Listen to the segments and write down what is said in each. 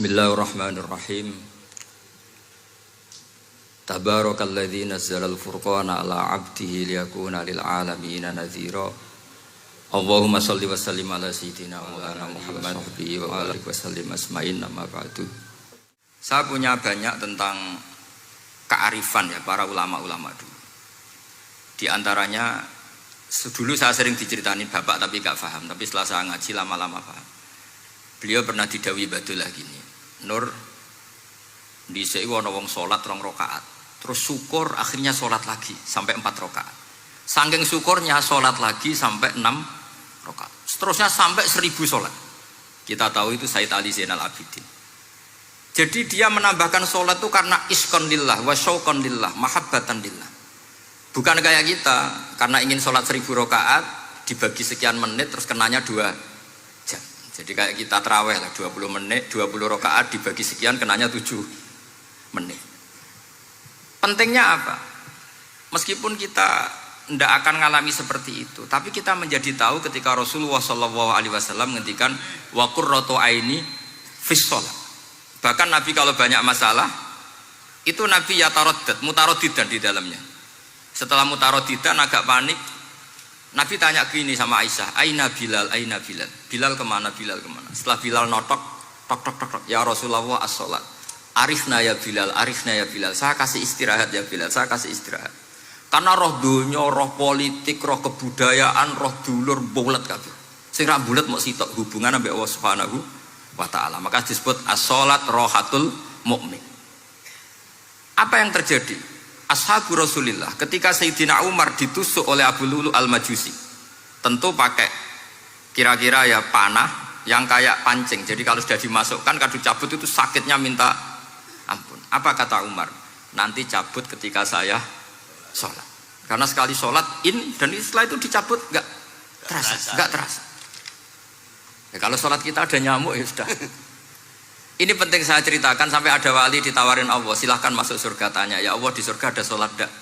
Bismillahirrahmanirrahim. Tabarakalladzi nazzalal furqana ala 'abdihi liyakuna lil 'alamin nadhira. Allahumma shalli wa sallim ala sayyidina Maulana Muhammad wa ala alihi wasallim asma'in amma ba'du. Saya punya banyak tentang kearifan ya para ulama-ulama dulu. Di antaranya dulu saya sering diceritain bapak tapi gak paham, tapi setelah saya ngaji lama-lama paham. Beliau pernah didhawuhi Badullah gini, Nur, dhisik ana wong salat 2 rakaat, terus syukur akhirnya salat lagi sampai 4 rakaat. Saking syukurnya salat lagi sampai 6 rakaat. Seterusnya sampai 1000 salat. Kita tahu itu Sayyid Ali Zainal Abidin. Jadi dia menambahkan salat itu karena iskon lillah wa syauqan lillah, mahabbatan lillah. Bukan kayak kita, karena ingin salat 1000 rakaat dibagi sekian menit terus kenanya 2 jam. Jadi kayak kita tarawih lah 20 menit, 20 rakaat dibagi sekian kenanya 7 menit. Pentingnya apa? Meskipun kita tidak akan mengalami seperti itu, tapi kita menjadi tahu ketika Rasulullah SAW menghentikan wa qurratu aini fis shalah. Bahkan Nabi kalau banyak masalah itu Nabi yataraddad, mutaraddidan di dalamnya. Setelah mutaraddidan agak panik, Nabi tanya gini sama Aisyah, Aina Bilal, Aina Bilal. Bilal kemana, Bilal kemana? Setelah Bilal notok, tok tok tok tok, ya Rasulullah as-sholat. Arifna ya Bilal, arifna ya Bilal. Saya kasih istirahat ya Bilal, saya kasih istirahat. Karena roh dunya, roh politik, roh kebudayaan, roh dulur bulat kabeh. Sing ra bulat mok sitok hubungan ambek Allah Subhanahu wa taala. Maka disebut as-sholat rohatul mukmin. Apa yang terjadi? Ashabu Rasulillah ketika Sayyidina Umar ditusuk oleh Abu Lulu al-Majusi, tentu pakai kira-kira ya panah yang kayak pancing. Jadi kalau sudah dimasukkan kadu cabut itu sakitnya minta ampun. Apa kata Umar? Nanti cabut ketika saya sholat. Karena sekali sholat dan setelah itu dicabut nggak terasa. Ya, kalau sholat kita ada nyamuk ya sudah. Ini penting saya ceritakan sampai ada wali ditawarin Allah, silahkan masuk surga, tanya, ya Allah di surga ada sholat enggak?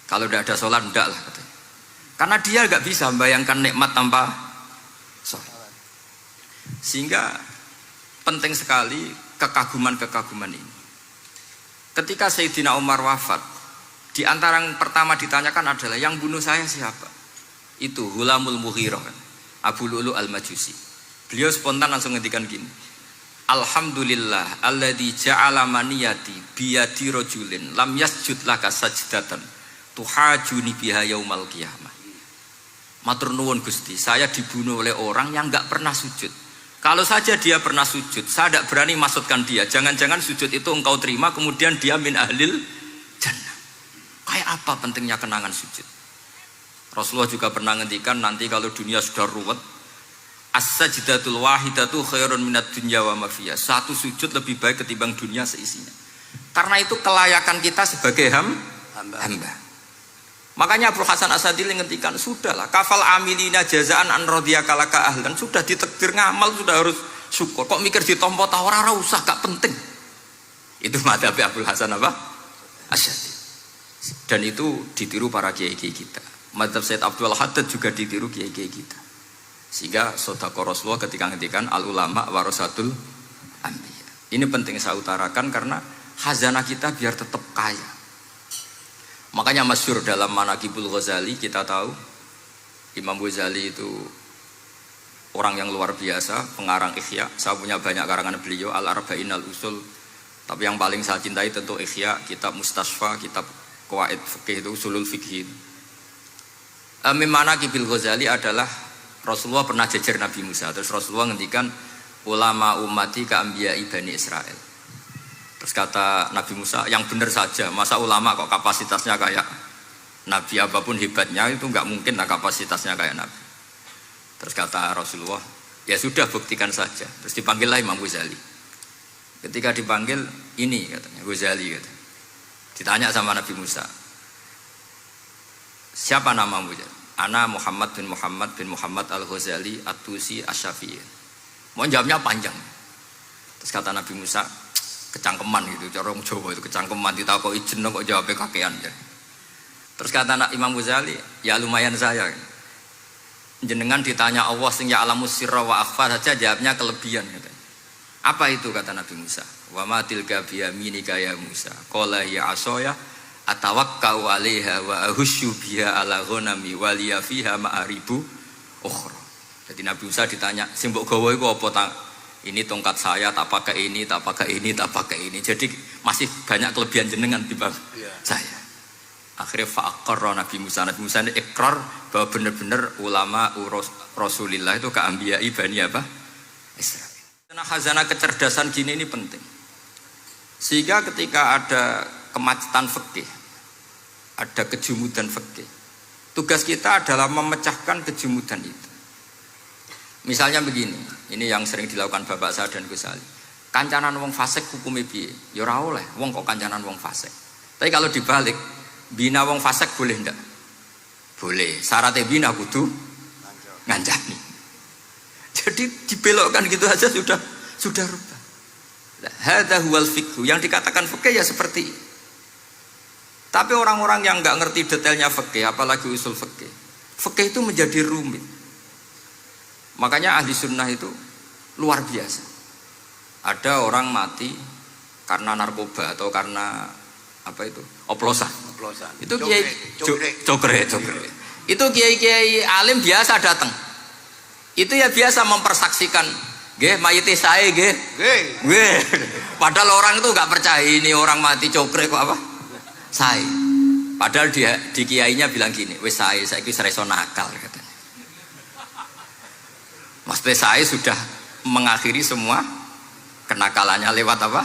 Kalau tidak ada sholat enggak lah katanya. Karena dia enggak bisa membayangkan nikmat tanpa sholat. Sehingga penting sekali kekaguman-kekaguman ini. Ketika Sayyidina Umar wafat, di antara yang pertama ditanyakan adalah yang bunuh saya siapa? Itu Hulamul Mughirah, Abu Lu'lu al-Majusi. Beliau spontan langsung ngendikan gini, Alhamdulillah alladzi ja'ala maniyati biyadi rajulin lam yasjud laka sajdatan tuhajuni biha yaumal qiyamah. Matur nuwun Gusti, saya dibunuh oleh orang yang enggak pernah sujud. Kalau saja dia pernah sujud, saya tidak berani maksudkan dia. Jangan-jangan sujud itu engkau terima kemudian dia min ahlil jannah. Kayak apa pentingnya kenangan sujud? Rasulullah juga pernah ngendikan nanti kalau dunia sudah ruwet, as-sajdatul wahidatu khairun minad dunya wa ma fiha. Satu sujud lebih baik ketimbang dunia seisinya. Karena itu kelayakan kita sebagai hamba. Makanya Abu Hasan Asadili ngendikan, sudahlah kafal amilina jazaan an radhiyakalaka ahlan. Sudah ditakdir ngamal sudah harus syukur. Kok mikir ditompo ta ora usah, gak penting. Itu madzhab Abu Hasan apa? Asyadili. Dan itu ditiru para kiai-kiai kita. Madzhab Said Abdul Haddad juga ditiru kiai-kiai kita. Sehingga sedekah Rasulullah ketika ngendikan al ulama warasatul anbiya. Ini penting saya utarakan karena khazanah kita biar tetap kaya. Makanya masyhur dalam Manaqibul Ghazali kita tahu Imam Ghazali itu orang yang luar biasa, pengarang Ihya. Saya punya banyak karangan beliau, Al-Arba'in Al-Usul. Tapi yang paling saya cintai tentu Ihya, kitab Mustasfa, kitab Qawaid Fikih itu Usulul Fikih. Manaqibul Ghazali adalah Rasulullah pernah jejer Nabi Musa. Terus Rasulullah ngendikan ulama ummati ka anbiya'i Bani Israel. Terus kata Nabi Musa, yang benar saja, masa ulama kok kapasitasnya kayak Nabi, apapun hebatnya itu nggak mungkin lah kapasitasnya kayak Nabi. Terus kata Rasulullah, ya sudah buktikan saja. Terus dipanggillah Imam Ghazali. Ketika dipanggil, ini katanya Ghazali katanya. Ditanya sama Nabi Musa, siapa namamu? Ana Muhammad bin Muhammad al-Ghazali at-Tusi asy-Syafi'i. Mau jawabnya panjang. Terus kata Nabi Musa, kecangkeman gitu, cara orang Jawa itu kecangkeman, ditakoki jeneng kok jawabnya kakean ya. Terus kata Imam Ghazali, ya lumayan saya. Jenengan ditanya Allah sing ya alamus sirra wa akhfa saja jawabnya kelebihan katanya. Apa itu kata Nabi Musa? Wa ma tilka biyaminika ya Musa. Qala ya asaya atawakkau 'alaiha wa ahusyu biha 'ala ghanami wa liya fiha ma'aribu ukhra. Jadi Nabi Musa ditanya, "Sing mbok gawa iku apa ta?" Ini tongkat saya, tak pakai ini, tak pakai ini, tak pakai ini. Jadi masih banyak kelebihan jenengan timbang saya. Akhirnya fa'aqarra Nabi Musa ini ikrar bahwa benar-benar ulama Rasulillah itu keambiyai Bani apa? Israel. Karena khazanah kecerdasan gini ini penting. Sehingga ketika ada kemacetan fikih, ada kejumudan fikih, tugas kita adalah memecahkan kejumudan itu. Misalnya begini, ini yang sering dilakukan Bapak saya dan Gus Ali. Kancanan wong fasik hukumnya piye? Ya ora oleh, wong kok kancanan wong fasik. Tapi kalau dibalik, bina wong fasik boleh ndak? Boleh. Syaratnya bina kudu ngancani. Jadi dibelokkan gitu aja sudah rubah. Hadza huwal fiqh. Yang dikatakan fikih ya seperti ini. Tapi orang-orang yang nggak ngerti detailnya fikih, apalagi usul fikih, fikih itu menjadi rumit. Makanya ahli sunnah itu luar biasa. Ada orang mati karena narkoba atau karena apa itu? Oplosan. Itu kiai cokre. Itu kiai alim biasa datang. Itu ya biasa mempersaksikan, nggih mayite sae nggih. Nggih. Padahal orang itu enggak percaya ini orang mati cokre kok apa? Sae. Padahal dia di kiainya bilang gini, wis sae saiki iso nakal katanya. Mas saya sudah mengakhiri semua kenakalannya lewat apa?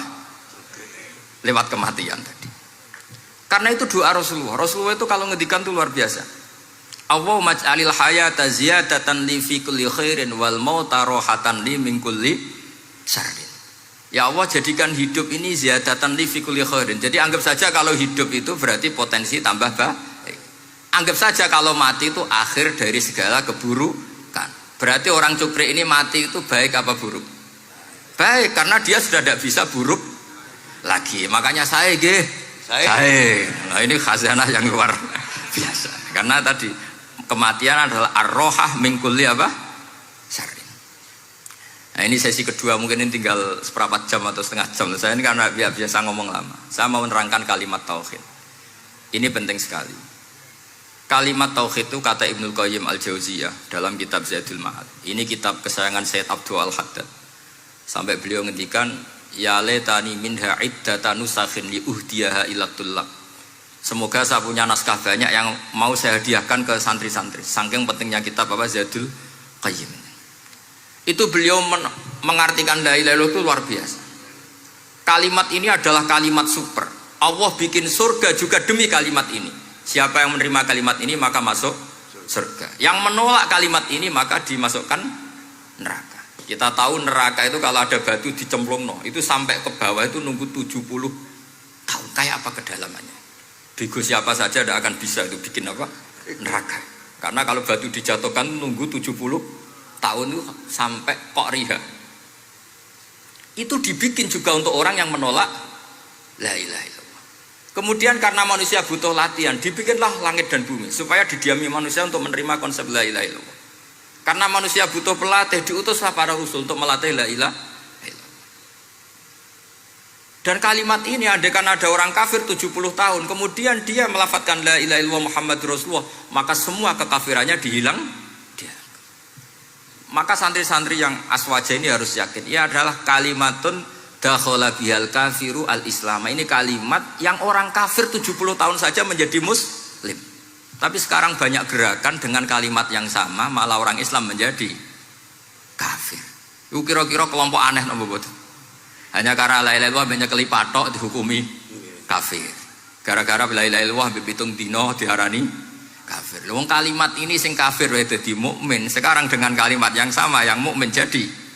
Lewat kematian tadi. Karena itu doa Rasulullah. Rasulullah itu kalau ngedikan itu luar biasa. Allahumma ij'alil hayata ziyadatan li fi kulli khairin wal mauta rohatan li min kulli syarrin. Ya Allah, jadikan hidup ini ziyadatan li fi kulli khairin. Jadi anggap saja kalau hidup itu berarti potensi tambah baik. Anggap saja kalau mati itu akhir dari segala keburukan. Berarti orang cukri ini mati itu baik apa buruk? Baik, karena dia sudah tidak bisa buruk lagi. Makanya saya. Nah ini khazanah yang luar biasa. Karena tadi kematian adalah ar-rohah min kulli apa? Syarrin. Nah ini sesi kedua, mungkin ini tinggal seperempat jam atau setengah jam. Saya ini karena biasa ngomong lama. Saya mau menerangkan kalimat tauhid. Ini penting sekali. Kalimat tauhid itu kata Ibnul Qayyim Al-Jauziyah dalam kitab Zadul Ma'ad. Ini kitab kesayangan Sayyid Abdul Al-Haddad. Sampai beliau ngendikan, ya letani minha iddata nusakhin li uhdiyaha ila tullab. Semoga saya punya naskah banyak yang mau saya hadiahkan ke santri-santri. Saking pentingnya kitab apa Zadul Qayyim. Itu beliau mengartikan la ilaha illallah itu luar biasa. Kalimat ini adalah kalimat super. Allah bikin surga juga demi kalimat ini. Siapa yang menerima kalimat ini maka masuk surga. Yang menolak kalimat ini maka dimasukkan neraka. Kita tahu neraka itu kalau ada batu dicemplungno, itu sampai ke bawah itu nunggu 70 tahun. Kayak apa kedalamannya? Bego siapa saja tidak akan bisa itu bikin apa? Neraka. Karena kalau batu dijatuhkan nunggu 70 tahun itu sampai kok riha. Itu dibikin juga untuk orang yang menolak la ilaha illallah. Kemudian karena manusia butuh latihan, dibikinlah langit dan bumi supaya didiami manusia untuk menerima konsep la ilaha illallah. Karena manusia butuh pelatih, diutuslah para rasul untuk melatih la ilaha illallah. Dan kalimat ini andaikan ada orang kafir 70 tahun, kemudian dia melafadzkan la ilaha illallah Muhammad Rasulullah, maka semua kekafirannya dihilang dia. Maka santri-santri yang aswaja ini harus yakin, ia adalah kalimatun dakhala bihal kafiru al-islam. Ini kalimat yang orang kafir 70 tahun saja menjadi muslim. Tapi sekarang banyak gerakan dengan kalimat yang sama malah orang Islam menjadi kafir. Itu kira-kira kelompok aneh napa mboten? Hanya karena la ilaha illallah banyak kelipatok dihukumi kafir. Gara-gara la ilaha illallah pitung dina diarani kafir. Wong kalimat ini sing kafir wae dadi mukmin. Sekarang dengan kalimat yang sama yang mukmin jadi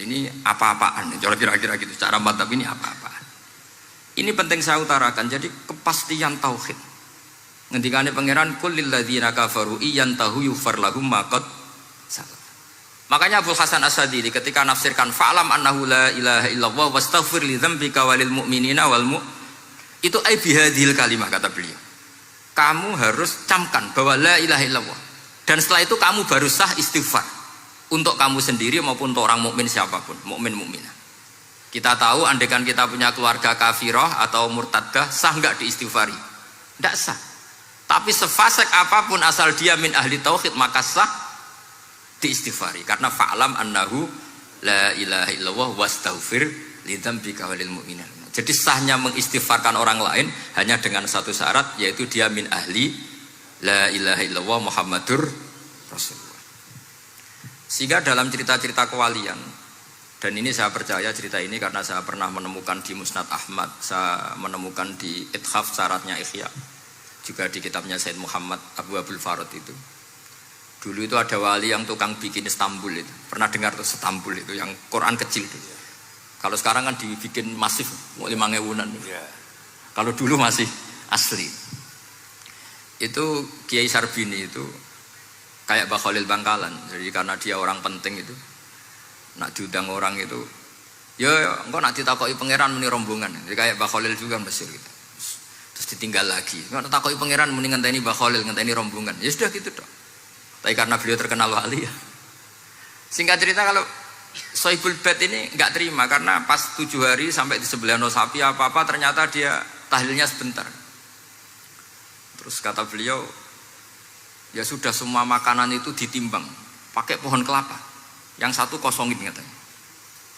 ini apa-apaan, kira-kira gitu. Cara madzhab ini apa-apaan. Ini penting saya utarakan. Jadi kepastian tauhid. Ngendikane pangeran kul lil ladzina kafaru iyantahu yughfar lahum ma qad salaf. Makanya Abu Hasan As-Sadili ketika nafsirkan fa'lam annahu la ilaha illallah wastaghfir li dzambika walil mu'minina wal itu ai bihadhil kalimah kata beliau. Kamu harus camkan bahwa la ilaha illallah. Dan setelah itu kamu baru sah istighfar. Untuk kamu sendiri maupun untuk orang mukmin siapapun, mukmin mukminah. Kita tahu andaikan kita punya keluarga kafirah atau murtadah, sah enggak diistighfari? Enggak sah. Tapi sefasik apapun asal dia min ahli tauhid maka sah diistighfari. Karena fa'lam annahu la ilaha illallah wastaghfir lidzambika walil mu'minin. Jadi sahnya mengistighfarkan orang lain hanya dengan satu syarat, yaitu dia min ahli la ilaha illallah Muhammadur Rasulullah. Sehingga dalam cerita-cerita kewalian, dan ini saya percaya cerita ini karena saya pernah menemukan di Musnad Ahmad, saya menemukan di Ithaf syaratnya Ihya, juga di kitabnya Said Muhammad Abu Abdul Farad itu. Dulu itu ada wali yang tukang bikin Istanbul itu. Pernah dengar tuh Istanbul itu yang Quran kecil itu. Kalau sekarang kan dibikin masif, mau 5.000-an. Yeah. Kalau dulu masih asli. Itu Kiai Sarbini itu kayak Mbah Khalil Bangkalan. Jadi karena dia orang penting itu, nak diundang orang itu, ya engkau nak ditakoki pangeran muni rombongan. Jadi kayak Mbah Khalil juga Mesir gitu. Terus ditinggal lagi. Engkau takoki pangeran muni ngenteni Mbah Khalil, ngenteni rombongan. Ya sudah gitu dong. Tapi karena beliau terkenal wali ya. Singkat cerita kalau Sohibul Bait ini nggak terima karena pas 7 hari sampai di sebelah sapi apa-apa ternyata dia tahlilnya sebentar. Terus kata beliau, ya sudah semua makanan itu ditimbang pakai pohon kelapa. Yang satu kosongin katanya.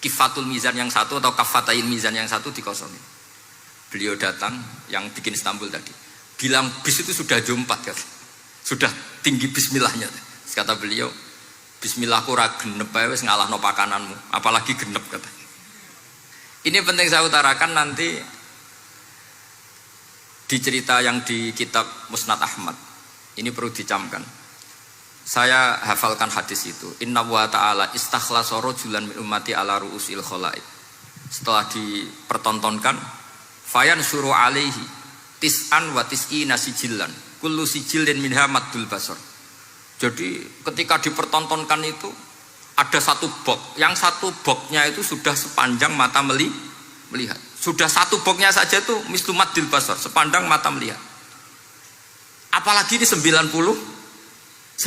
Kifatul mizan yang satu atau kafatain mizan yang satu dikosongin. Beliau datang yang bikin Istanbul tadi. Bilang bis itu sudah jam 4 katanya. Sudah tinggi bismillahnya. Terus kata beliau, bismillahku ora genep ae wis ngalahno pakananmu, apalagi genep katanya. Ini penting saya utarakan nanti di cerita yang di kitab Musnad Ahmad. Ini perlu dicamkan. Saya hafalkan hadis itu. Inna wa ta'ala istakhlasa rajulan min ummati ala ru'usil khalaik. Setelah dipertontonkan, fayan suruh alaihi tis'an wa tis'ina sijillan. Kullu sijillin minha maddul basar. Jadi ketika dipertontonkan itu ada satu box, yang satu boxnya itu sudah sepanjang mata melihat. Sudah satu boxnya saja itu mislumat dil basar, sepandang mata melihat. Apalagi di 99.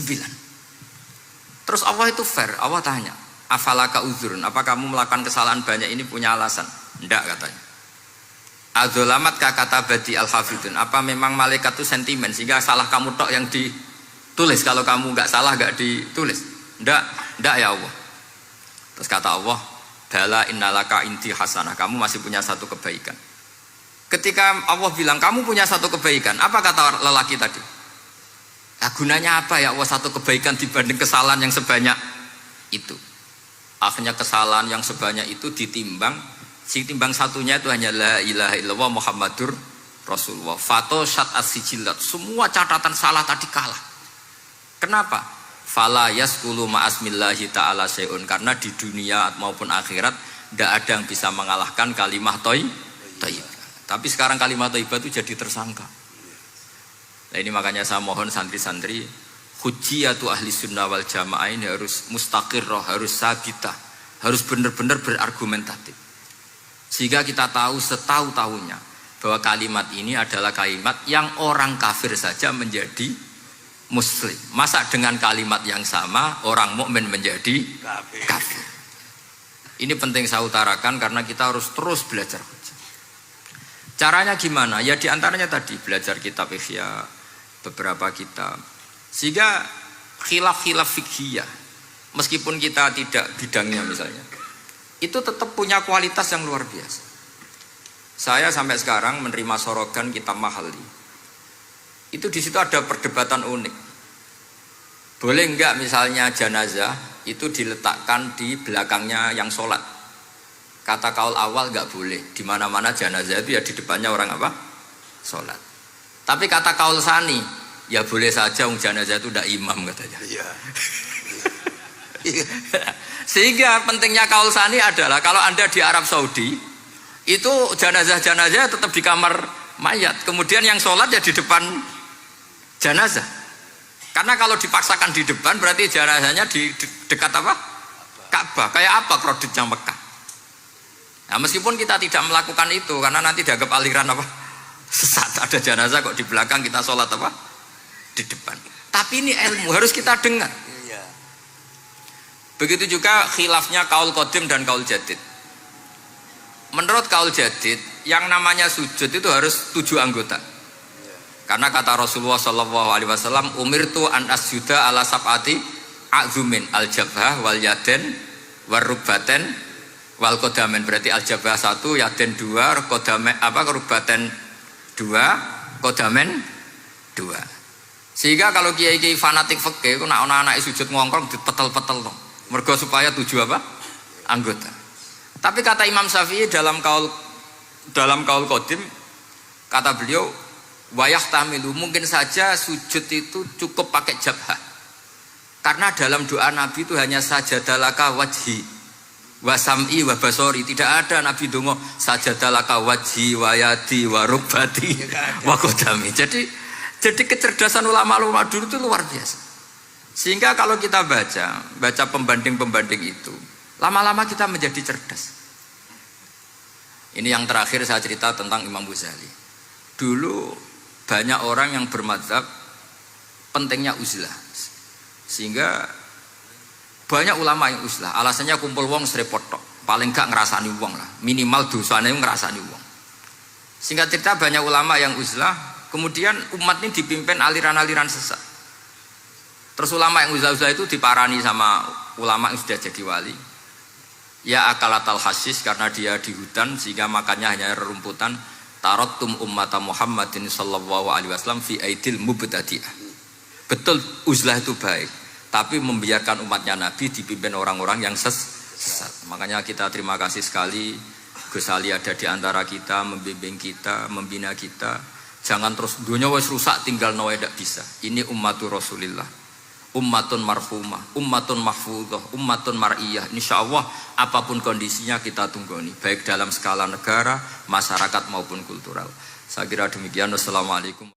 Terus Allah itu fair, Allah tanya, afalaka uzurun, apa kamu melakukan kesalahan banyak ini punya alasan? Enggak katanya. Adzolamat kata badi al-hafidun, apa memang malaikat itu sentimen sehingga salah kamu tok yang ditulis, kalau kamu nggak salah nggak ditulis? Ndak ya Allah. Terus kata Allah, bala innalaka inti hasanah, kamu masih punya satu kebaikan. Ketika Allah bilang kamu punya satu kebaikan, apa kata lelaki tadi? Nah, gunanya apa ya Allah satu kebaikan dibanding kesalahan yang sebanyak itu? Akhirnya kesalahan yang sebanyak itu ditimbang, si timbang satunya itu hanya la ilaha illallah Muhammadur Rasulullah. Fato syat as-sijilat, semua catatan salah tadi kalah. Kenapa? Fala yaskulu ma'asmillahi ta'ala syai'un, karena di dunia maupun akhirat tidak ada yang bisa mengalahkan kalimah thayyibah. Tapi sekarang kalimah thayyibah itu jadi tersangka. Nah ini makanya saya mohon santri-santri, hujjiyatu ahli sunnah wal jamaah ini harus mustaqirrah, harus sabitah, harus benar-benar berargumentatif. Sehingga kita tahu setahu-tahunya bahwa kalimat ini adalah kalimat yang orang kafir saja menjadi muslim. Masa dengan kalimat yang sama orang mukmin menjadi kafir? Ini penting saya utarakan karena kita harus terus belajar. Caranya gimana? Ya diantaranya tadi belajar kitab Ihya, beberapa kitab. Sehingga khilaf-khilaf fikhiyah, meskipun kita tidak bidangnya misalnya, itu tetap punya kualitas yang luar biasa. Saya sampai sekarang menerima sorogan kitab Mahalli. Itu di situ ada perdebatan unik. Boleh enggak misalnya jenazah itu diletakkan di belakangnya yang sholat? Kata kaul awal enggak boleh. Di mana-mana jenazah itu ya di depannya orang apa? Sholat. Tapi kata kaul sani, ya boleh saja jenazah itu enggak imam katanya. Iya. Sehingga pentingnya kaul sani adalah kalau Anda di Arab Saudi itu jenazah-jenazah tetap di kamar mayat, kemudian yang sholat ya di depan jenazah. Karena kalau dipaksakan di depan berarti jenazahnya di dekat apa? Ka'bah. Kayak apa kreditnya Mekah. Nah meskipun kita tidak melakukan itu karena nanti dianggap aliran apa? Sesat. Ada jenazah kok di belakang kita sholat apa? Di depan. Tapi ini ilmu harus kita dengar. Begitu juga khilafnya kaul qadim dan kaul jadid. Menurut kaul jadid, yang namanya sujud itu harus 7 anggota. Karena kata Rasulullah SAW, umirtu an asjuda ala sab'ati a'zumin al-jabhah wal yaden wal rubbaten wal kodamen. Berarti al-jabhah 1, yaden 2, kodamen rubbaten 2, kodamen 2. Sehingga kalau kiai-kiai fanatik fikih ku nak anak-anak sujud ngongkrong dipetel-petel dong. Mergo supaya 7 anggota. Tapi kata Imam Syafi'i dalam kaul qadim, kata beliau wayah tamilu, mungkin saja sujud itu cukup pakai jabhah. Karena dalam doa Nabi itu hanya sajadalaka wajhi wa sam'i wa basori. Tidak ada Nabi dongo sajadalaka wajhi wa yadi wa rubbati wa qadami. Jadi kecerdasan ulama-ulama dulu itu luar biasa. Sehingga kalau kita baca pembanding-pembanding itu, lama-lama kita menjadi cerdas. Ini yang terakhir saya cerita tentang Imam Ghazali. Dulu banyak orang yang bermadzhab pentingnya uzlah. Sehingga banyak ulama yang uzlah. Alasannya kumpul wong serepot tok. Paling gak ngerasani wong lah. Minimal dosanya ngerasani wong. Singkat cerita banyak ulama yang uzlah. Kemudian umat ini dipimpin aliran-aliran sesat. Terus ulama yang uzlah-uzlah itu diparani sama ulama yang sudah jadi wali. Ya akalatal hasis, karena dia di hutan sehingga makannya hanya rerumputan. Tarattum ummata Muhammadin sallallahu alaihi wasallam fi aidil mubtadi'ah. Betul uzlah itu baik, tapi membiarkan umatnya Nabi dipimpin orang-orang yang sesat. Makanya kita terima kasih sekali Gus Ali ada di antara kita, membimbing kita, membina kita. Jangan terus dunia wis rusak tinggal nawa tidak bisa. Ini ummatur Rasulillah. Ummatun marhumah, ummatun mahfudhah, ummatun mar'iyah. Insyaallah apapun kondisinya kita tunggoni, baik dalam skala negara, masyarakat maupun kultural. Saya kira demikian. Wassalamualaikum.